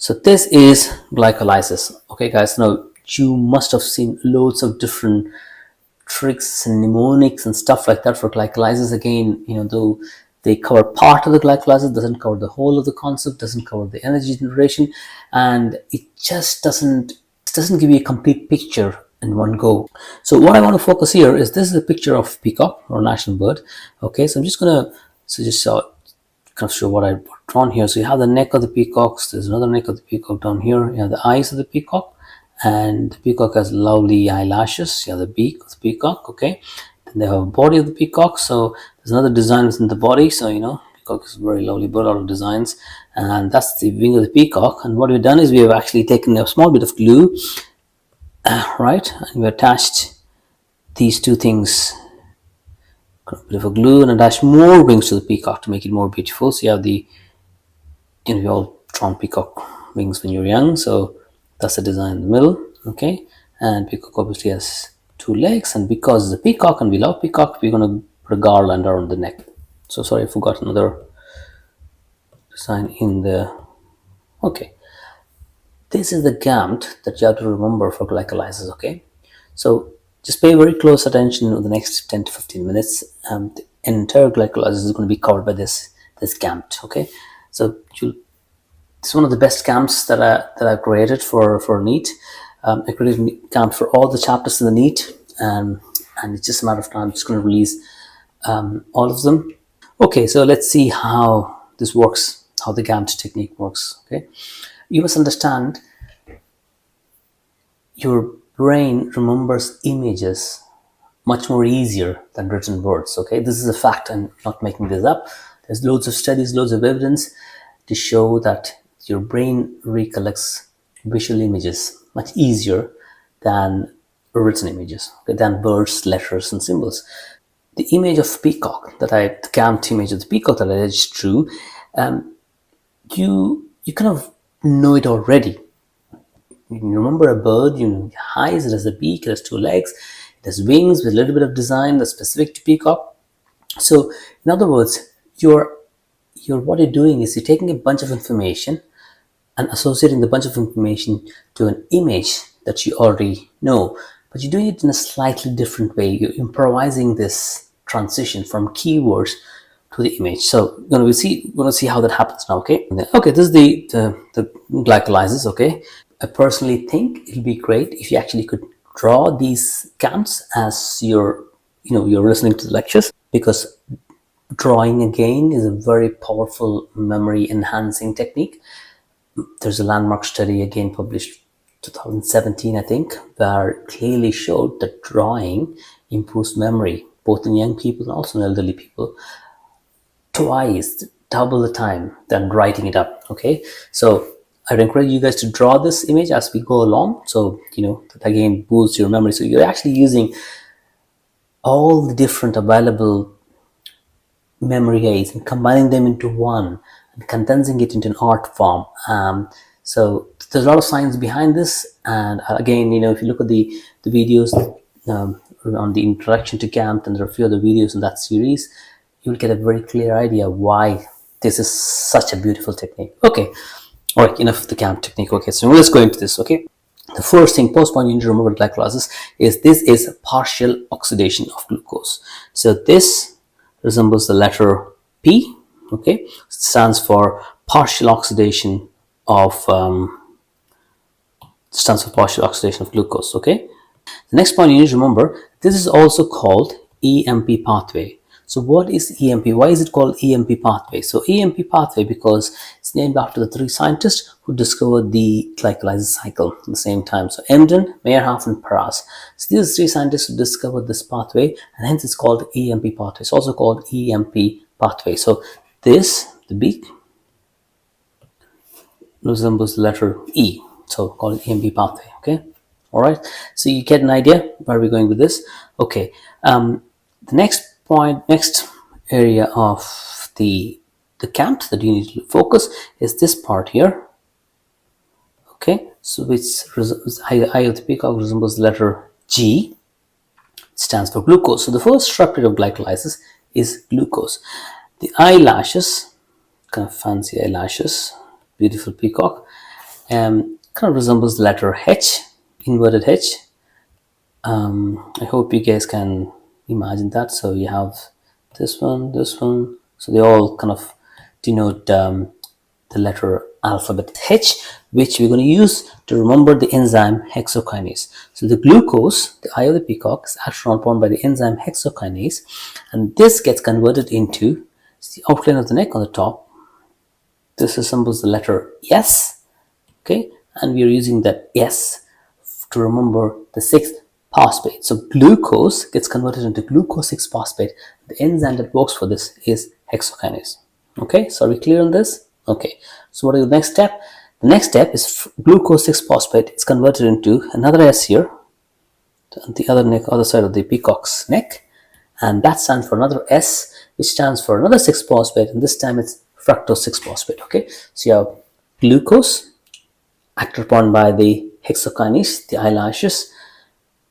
So this is glycolysis. Okay, guys, now you must have seen loads of different tricks and mnemonics and stuff like that for glycolysis. Again, though they cover part of the glycolysis, doesn't cover the whole of the concept, doesn't cover the energy generation, and it just doesn't give you a complete picture in one go. So what I want to focus here is, this is a picture of peacock or national bird. Okay, so I'm just gonna kind of show what I've drawn here. So you have the neck of the peacocks, there's another neck of the peacock down here, you have the eyes of the peacock, and the peacock has lovely eyelashes, you have the beak of the peacock, okay. Then they have a body of the peacock, so there's another design within the body, so peacock is a very lovely bird, a lot of designs, and that's the wing of the peacock. And what we've done is we have actually taken a small bit of glue, right, and we attached these two things, a bit of a glue, and attach more wings to the peacock to make it more beautiful. So you have the, we all drawn peacock wings when you're young, so that's the design in the middle, okay. And peacock obviously has two legs, and because it's a peacock and we love peacock, we're going to put a garland around the neck. So sorry, I forgot another design in the, okay. This is the GAMT that you have to remember for glycolysis, okay. So just pay very close attention in the next 10 to 15 minutes. The entire glycolysis is going to be covered by this GAMT, okay. So it's one of the best GAMTs that I've created for NEET. I created GAMT for all the chapters in the NEET, and it's just a matter of time. I'm just going to release all of them. Okay, so let's see how this works, how the GAMT technique works, okay. You must understand, your brain remembers images much more easier than written words, okay. This is a fact, I'm not making this up. There's loads of studies, loads of evidence to show that your brain recollects visual images much easier than written images, okay, than words, letters, and symbols. The image of peacock the GAMT image of the peacock that I just drew, you kind of know it already. You remember a bird, it has eyes, it has a beak, it has two legs, it has wings with a little bit of design that's specific to peacock. So in other words, what you're doing is you're taking a bunch of information and associating the bunch of information to an image that you already know, but you're doing it in a slightly different way. You're improvising this transition from keywords to the image. So we're going to see how that happens now, okay. Okay, this is the glycolysis, okay. I personally think it'll be great if you actually could draw these GAMTs as you're listening to the lectures, because drawing again is a very powerful memory enhancing technique. There's a landmark study again published 2017, I think, where it clearly showed that drawing improves memory both in young people and also in elderly people twice, double the time than writing it up, okay. So I'd encourage you guys to draw this image as we go along, so that again boosts your memory. So you're actually using all the different available memory aids and combining them into one and condensing it into an art form. So there's a lot of science behind this, and again, if you look at the videos on the introduction to GAMT, and there are a few other videos in that series, you'll get a very clear idea why this is such a beautiful technique. Okay, all right, enough of the GAMT technique. Okay, so let's go into this. Okay, the first thing, post-point you need to remember glycolysis is this is partial oxidation of glucose. So this resembles the letter P, okay. It stands for partial oxidation of glucose, okay. The next point you need to remember, this is also called EMP pathway. So what is EMP? Why is it called EMP pathway? So EMP pathway because it's named after the three scientists who discovered the glycolysis cycle at the same time. So Emden, Meyerhoff, and Perras. So these are three scientists who discovered this pathway, and hence it's called EMP pathway. It's also called EMP pathway. So this, the beak, resembles the letter E, so call it EMP pathway, okay. All right, so you get an idea where we're going with this, okay. The next area of the GAMT that you need to focus is this part here, okay. So which eye of the peacock resembles the letter G. It stands for glucose. So the first structure of glycolysis is glucose. The eyelashes, kind of fancy eyelashes, beautiful peacock, kind of resembles the letter H, inverted H. I hope you guys can imagine that. So you have this one, so they all kind of denote the letter alphabet H, which we're going to use to remember the enzyme hexokinase. So the glucose, the eye of the peacock, is acted upon by the enzyme hexokinase, and this gets converted into the outline of the neck on the top. This resembles the letter S, okay, and we are using that S to remember the 6-phosphate. So glucose gets converted into glucose 6-phosphate. The enzyme that works for this is hexokinase. Okay, so are we clear on this? Okay, so what is the next step? The next step is glucose 6-phosphate. It's converted into another S here on the other side of the peacock's neck, and that stands for another S, which stands for another 6-phosphate, and this time it's fructose 6-phosphate. Okay, so you have glucose acted upon by the hexokinase, the eyelashes,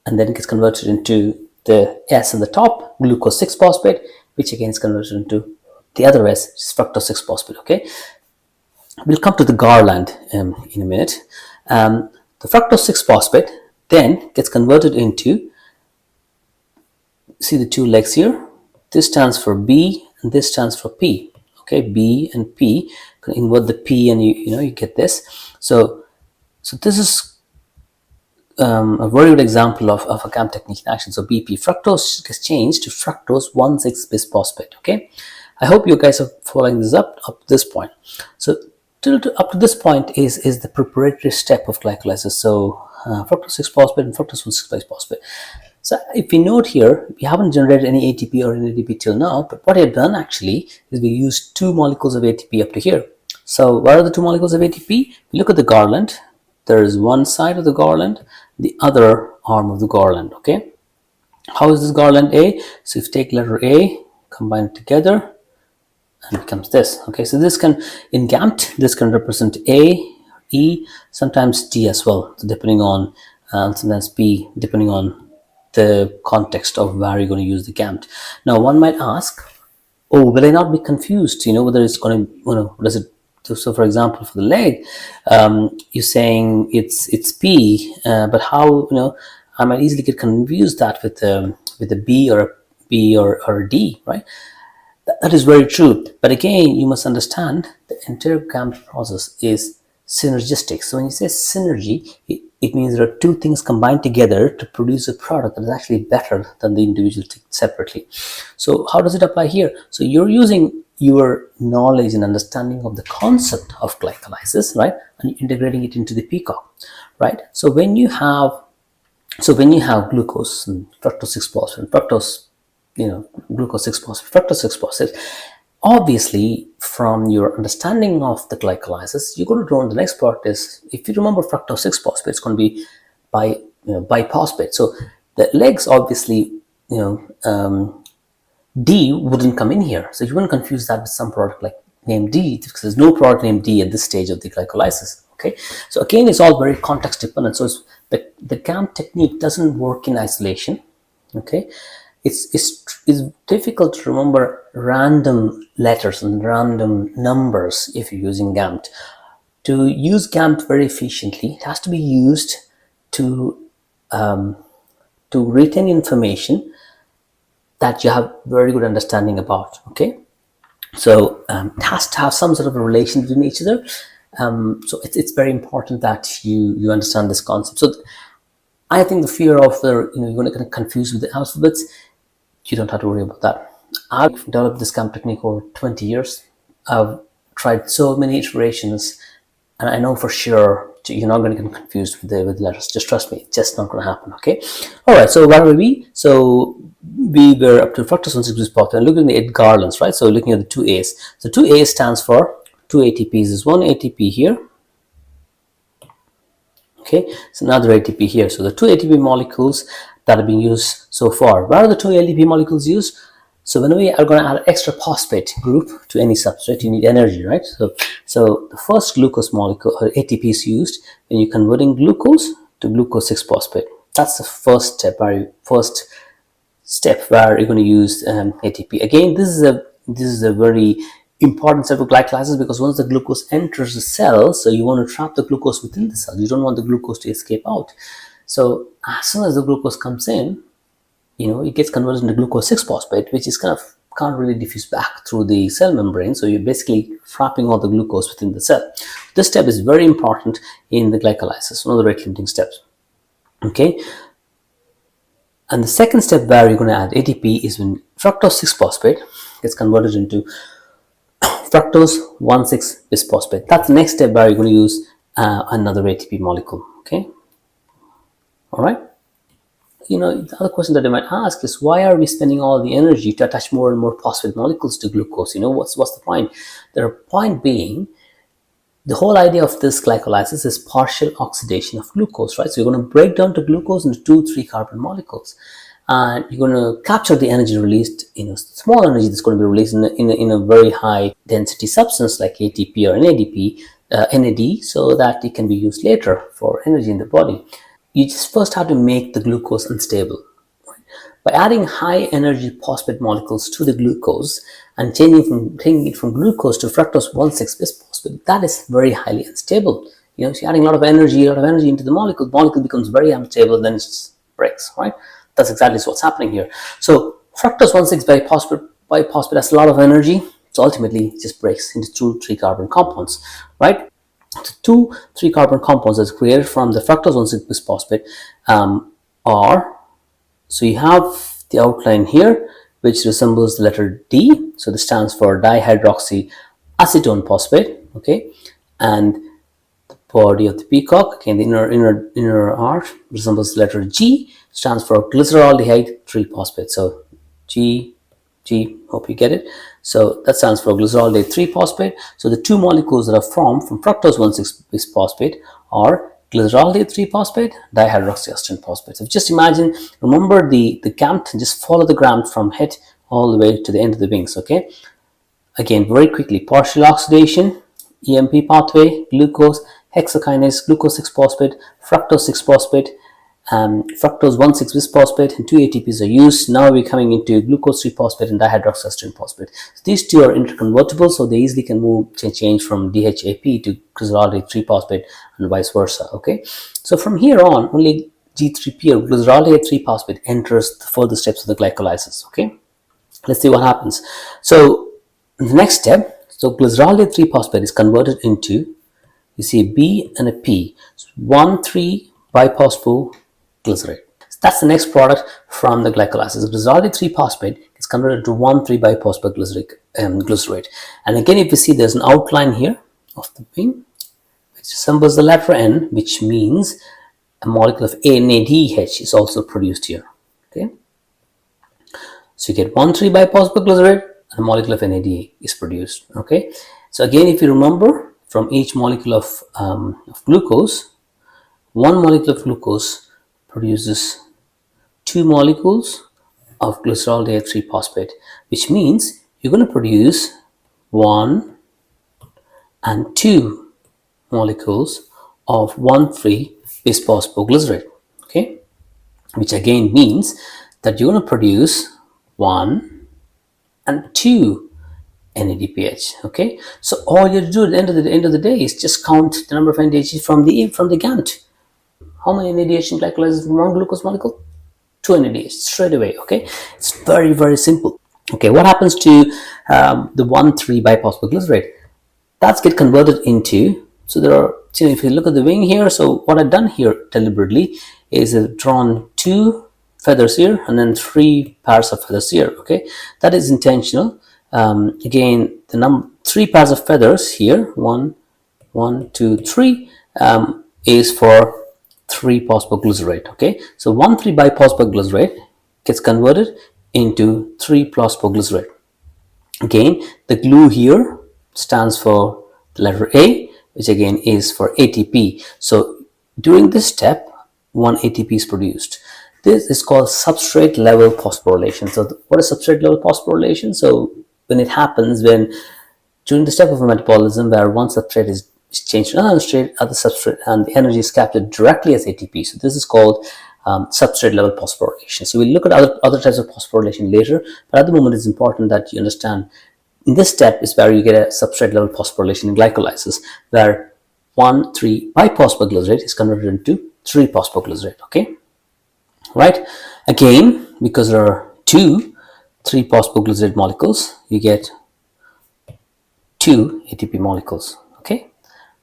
and then it gets converted into the S on the top, glucose 6-phosphate, which again is converted into the other S, which is fructose 6-phosphate. Okay, we'll come to the garland in a minute. The fructose 6-phosphate then gets converted into, see the two legs here, this stands for B and this stands for P. Okay, B and P, invert the P and you get this. So this is a very good example of a GAMT technique in action. So BP, fructose gets changed to fructose 1,6-bisphosphate. Okay, I hope you guys are following this up to this point. So up to this point is the preparatory step of glycolysis. So fructose 6-phosphate and fructose 1,6-bisphosphate. So if we note here, we haven't generated any ATP or NADP till now, but what I've done actually is we used 2 molecules of ATP up to here. So what are the 2 molecules of ATP? We look at the garland. There is one side of the garland, the other arm of the garland. Okay, how is this garland A? So if you take letter A, combine it together, and it becomes this. Okay, so this can, in GAMT, this can represent A, E, sometimes D as well, so depending on, sometimes P, depending on the context of where you're going to use the GAMT. Now one might ask, oh, will I not be confused, whether it's going to, what does it, so for example, for the leg, you're saying it's P, but how, I might easily get confused that with a B or a D, right? That is very true. But again, you must understand the entire GAMT process is synergistic. So when you say synergy, it means there are 2 things combined together to produce a product that is actually better than the individual separately. So how does it apply here? So you're using your knowledge and understanding of the concept of glycolysis, right, and integrating it into the peacock, right? So when you have glucose and fructose 6-phosphate, glucose 6-phosphate, fructose 6-phosphate, obviously from your understanding of the glycolysis, you're going to know the next part is, if you remember fructose 6-phosphate, it's going to be biphosphate. So the legs, obviously, D wouldn't come in here. So you wouldn't confuse that with some product like named D, because there's no product named D at this stage of the glycolysis. Okay, so again, it's all very context dependent. So the GAMT technique doesn't work in isolation. Okay, it's difficult to remember random letters and random numbers if you're using GAMT. To use GAMT very efficiently, it has to be used to retain information that you have very good understanding about. Okay, so it has to have some sort of a relation between each other. So it's very important that you understand this concept. So I think the fear of you're going to get confused with the alphabets, you don't have to worry about that. I've developed this GAMT technique over 20 years. I've tried so many iterations, and I know for sure you're not going to get confused with the letters. Just trust me, it's just not going to happen. Okay. All right. So where were we? So we were up to fructose 1,6-bisphosphate and looking at 8 garlands, right? So looking at the 2 A's. So 2 A's stands for 2 ATPs. There's 1 ATP here. Okay. So another ATP here. So the 2 ATP molecules that are being used so far. Where are the 2 ATP molecules used? So when we are going to add an extra phosphate group to any substrate, you need energy, right? So the first glucose molecule or ATP is used when you're converting glucose to glucose 6-phosphate. That's the first step where you're going to use ATP. Again, this is a very important step of glycolysis, because once the glucose enters the cell, so you want to trap the glucose within the cell. You don't want the glucose to escape out. So as soon as the glucose comes in, it gets converted into glucose 6-phosphate, which is can't really diffuse back through the cell membrane. So you're basically trapping all the glucose within the cell. This step is very important in the glycolysis, one of the rate limiting steps. Okay. And the second step where you're going to add ATP is when fructose 6-phosphate gets converted into fructose 1,6-bisphosphate. That's the next step where you're going to use another ATP molecule. Okay. All right. The other question that I might ask is, why are we spending all the energy to attach more and more phosphate molecules to glucose? What's the point? The point being, the whole idea of this glycolysis is partial oxidation of glucose, right? So you're going to break down to glucose into 2-3 carbon molecules, and you're going to capture the energy released, small energy that's going to be released in a very high density substance like ATP or NAD, so that it can be used later for energy in the body. You just first have to make the glucose unstable. Right? By adding high energy phosphate molecules to the glucose and taking it from glucose to fructose 1,6-bisphosphate, that is very highly unstable. So you're adding a lot of energy into the molecule. The molecule becomes very unstable, then it just breaks, right? That's exactly what's happening here. So fructose 1,6-biphosphate has a lot of energy, so ultimately it just breaks into 2-3 carbon compounds, right? The 2-3 carbon compounds that's created from the fructose 1,6-bisphosphate are, so you have the outline here, which resembles the letter D. So this stands for dihydroxyacetone phosphate. Okay, and the body of the peacock, again, the inner arc resembles the letter G, stands for glyceraldehyde 3-phosphate. So G, hope you get it. So that stands for glyceraldehyde 3-phosphate. So the two molecules that are formed from fructose 1,6-bisphosphate are glyceraldehyde 3-phosphate, dihydroxyacetone phosphate. So just remember the GAMT, and just follow the GAMT from head all the way to the end of the wings. Okay. Again, very quickly: partial oxidation, EMP pathway, glucose, hexokinase, glucose 6-phosphate, fructose 6-phosphate, fructose 1,6-bisphosphate, and 2 ATPs are used. Now we're coming into glucose 3-phosphate and dihydroxyacetone phosphate. So these two are interconvertible, so they easily can change from DHAP to glyceraldehyde 3-phosphate and vice versa. Okay, so from here on, only G3P or glyceraldehyde 3-phosphate enters the further steps of the glycolysis. Okay, let's see what happens. So the next step, so glyceraldehyde 3-phosphate is converted into, you see, a B and a P, so 1,3-biphosphoglycerate. So that's the next product from the glycolysis. Glyceraldehyde 3-phosphate is converted to 1,3-biphosphoglycerate. And again, if you see, there's an outline here of the wing, which resembles the letter N, which means a molecule of NADH is also produced here. Okay, so you get 1,3-biphosphoglycerate, and a molecule of NAD is produced. Okay, so again, if you remember, from each molecule of glucose, one molecule of glucose produces 2 molecules of glyceraldehyde 3-phosphate, which means you're going to produce 1 and 2 molecules of 1,3-bisphosphoglycerate. Okay, which again means that you're going to produce 1 and 2 NADPH. Okay, so all you have to do at the end of the day is just count the number of NADH from the GAMT. How many NADH in glycolysis from one glucose molecule? 2 NADH straight away. Okay, it's very, very simple. Okay, what happens to the 1,3-biphosphoglycerate? That's get converted into, so there are, if you look at the wing here, so what I've done here deliberately is I've drawn 2 feathers here and then 3 pairs of feathers here. Okay, that is intentional. Again, the 3 pairs of feathers here, 1, 2, 3, is for 3-phosphoglycerate. Okay, so 1,3-biphosphoglycerate gets converted into 3-phosphoglycerate. Again, the glue here stands for the letter A, which again is for ATP. So during this step, 1 ATP is produced. This is called substrate level phosphorylation. So what is substrate level phosphorylation? So when it happens, during the step of metabolism where one substrate is changed to another substrate, and the energy is captured directly as ATP. So this is called substrate level phosphorylation. So we'll look at other types of phosphorylation later, but at the moment it's important that you understand in this step is where you get a substrate level phosphorylation in glycolysis, where 1,3-biphosphoglitazide is converted into 3-phosphoglycerate. Okay, right? Again, because there are two 3-phosphoglycerate molecules, you get 2 ATP molecules. Okay,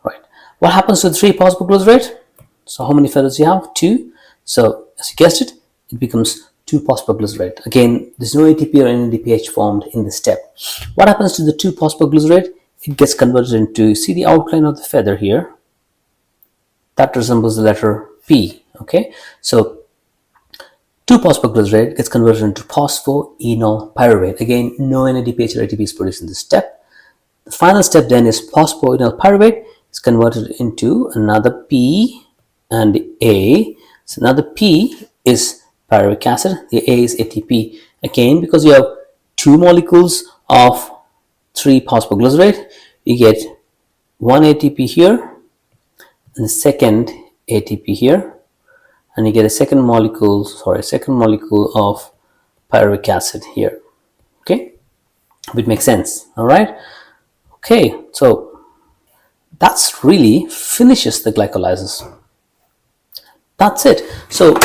right. What happens to 3-phosphoglycerate? So how many feathers you have? 2. So as you guessed it, it becomes 2-phosphoglycerate. Again, there's no ATP or NADPH formed in this step. What happens to the 2-phosphoglycerate? It gets converted into, see the outline of the feather here? That resembles the letter P. Okay, so 2-phosphoglycerate gets converted into phosphoenol pyruvate. Again, no NADPH or ATP is produced in this step. The final step then is phosphoenol pyruvate is converted into another P and A. So another P is pyruvic acid, the A is ATP. Again, because you have two molecules of 3-phosphoglycerate, you get one ATP here and the second ATP here, and you get a second molecule of pyruvic acid here. Okay, it makes sense. All right. Okay, so that's really finishes the glycolysis. That's it. So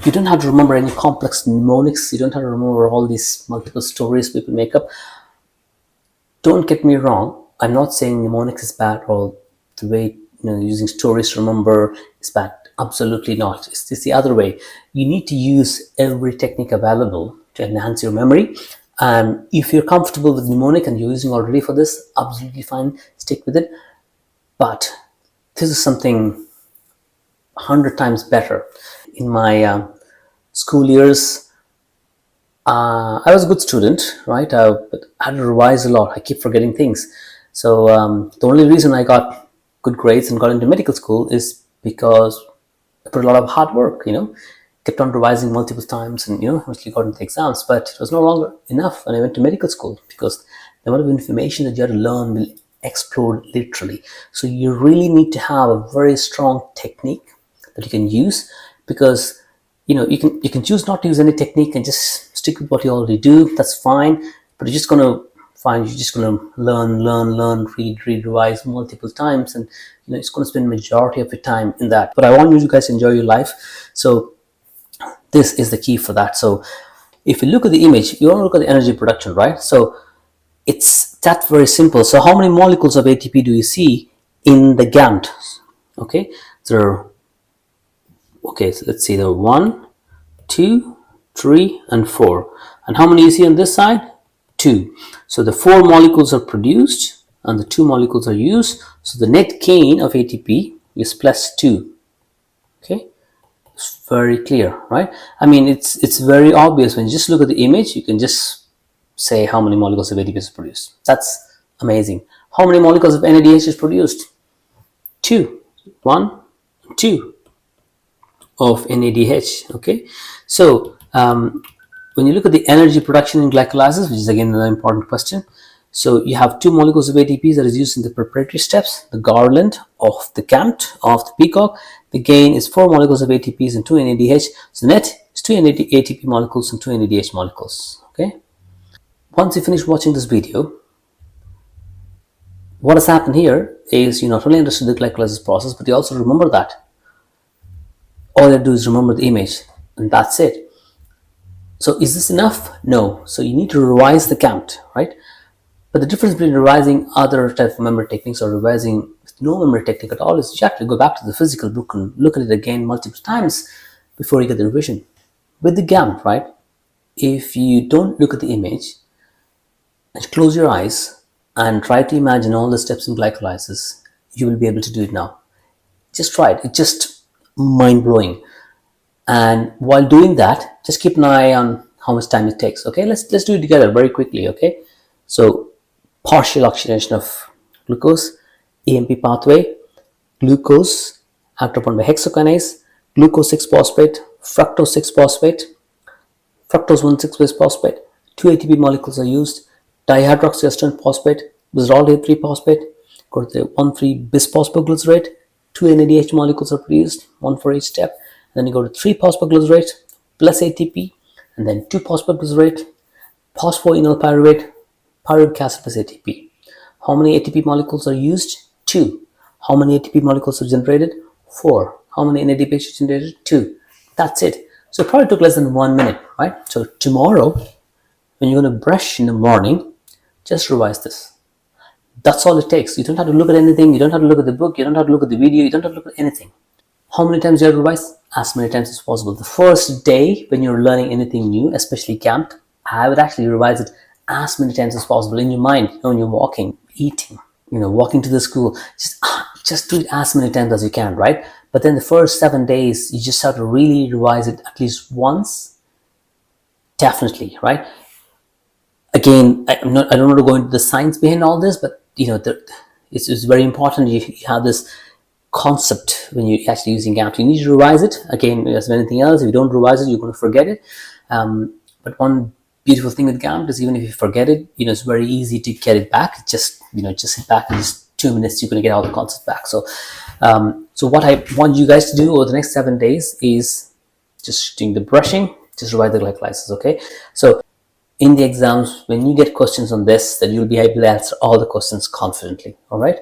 you don't have to remember any complex mnemonics. You don't have to remember all these multiple stories people make up. Don't get me wrong. I'm not saying mnemonics is bad or the way using stories to remember is bad. Absolutely not. It's the other way. You need to use every technique available to enhance your memory. And if you're comfortable with mnemonic and you're using already for this, absolutely fine. Stick with it. But this is something 100 times better. In my school years, I was a good student, right? But I had to revise a lot. I keep forgetting things. So the only reason I got good grades and got into medical school is because I put a lot of hard work, kept on revising multiple times and, eventually got into the exams. But it was no longer enough when I went to medical school because the amount of information that you have to learn will explode literally. So you really need to have a very strong technique that you can use, because you can choose not to use any technique and just stick with what you already do. That's fine, but you're just going to learn, read, revise multiple times, and it's going to spend majority of your time in that. But I want you guys to enjoy your life, so this is the key for that. So if you look at the image, you want to look at the energy production, right? So it's that very simple. So how many molecules of ATP do you see in the GAMT? Okay, so let's see, there are 1, 2, 3, and 4. And how many you see on this side? 2. So the 4 molecules are produced and the 2 molecules are used. So the net gain of ATP is plus 2. Okay, it's very clear, right? I mean, it's very obvious. When you just look at the image, you can just say how many molecules of ATP is produced. That's amazing. How many molecules of NADH is produced? 2. 1, 2 of NADH. Okay, so when you look at the energy production in glycolysis, which is again another important question, so you have 2 molecules of ATP that is used in the preparatory steps, the garland of the GAMT of the peacock. The gain is 4 molecules of ATPs and 2 NADH. So net is 2 ATP molecules and 2 NADH molecules. Okay, once you finish watching this video, what has happened here is you not only understood the glycolysis process, but you also remember that. All you have to do is remember the image, and that's it. So is this enough? No. So you need to revise the GAMT, right? But the difference between revising other type of memory techniques or revising with no memory technique at all is you have to go back to the physical book and look at it again multiple times before you get the revision. With the GAMT, right, if you don't look at the image and close your eyes and try to imagine all the steps in glycolysis, you will be able to do it now. Just try it. It's just mind-blowing. And while doing that, just keep an eye on how much time it takes. Okay, let's do it together very quickly. Okay, so partial oxidation of glucose, AMP pathway, glucose acted upon by hexokinase, glucose 6-phosphate, fructose 6-phosphate, fructose 1,6-phosphate, 2 ATP molecules are used, dihydroxyacetone phosphate, bisaldehyde 3-phosphate, go to the 1,3-bisphosphoglycerate, 2 NADH molecules are produced, 1 for each step. Then you go to 3-phosphoglycerate plus ATP, and then 2-phosphoglycerate, phosphoenol pyruvate, Pyruvic acid plus ATP. How many ATP molecules are used? 2. How many ATP molecules are generated? 4. How many NADPH are generated? 2. That's it. So it probably took less than 1 minute, right? So tomorrow, when you're going to brush in the morning, just revise this. That's all it takes. You don't have to look at anything. You don't have to look at the book. You don't have to look at the video. You don't have to look at anything. How many times you have to revise? As many times as possible. The first day when you're learning anything new, especially GAMT, I would actually revise it as many times as possible in your mind. When you're walking, eating, walking to the school, just do it as many times as you can, right? But then the first 7 days, you just have to really revise it at least once, definitely, right? Again, I don't want to go into the science behind all this, but it's very important you have this concept when you're actually using GAMT. You need to revise it. Again, as with anything else, if you don't revise it, you're going to forget it. But one beautiful thing with GAMT is even if you forget it, it's very easy to get it back. Just sit back in just 2 minutes, you're going to get all the concepts back. So what I want you guys to do over the next 7 days is just doing the brushing, just revise the glycolysis, okay? So in the exams, when you get questions on this, then you'll be able to answer all the questions confidently, all right?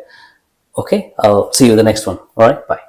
Okay, I'll see you in the next one. All right, bye.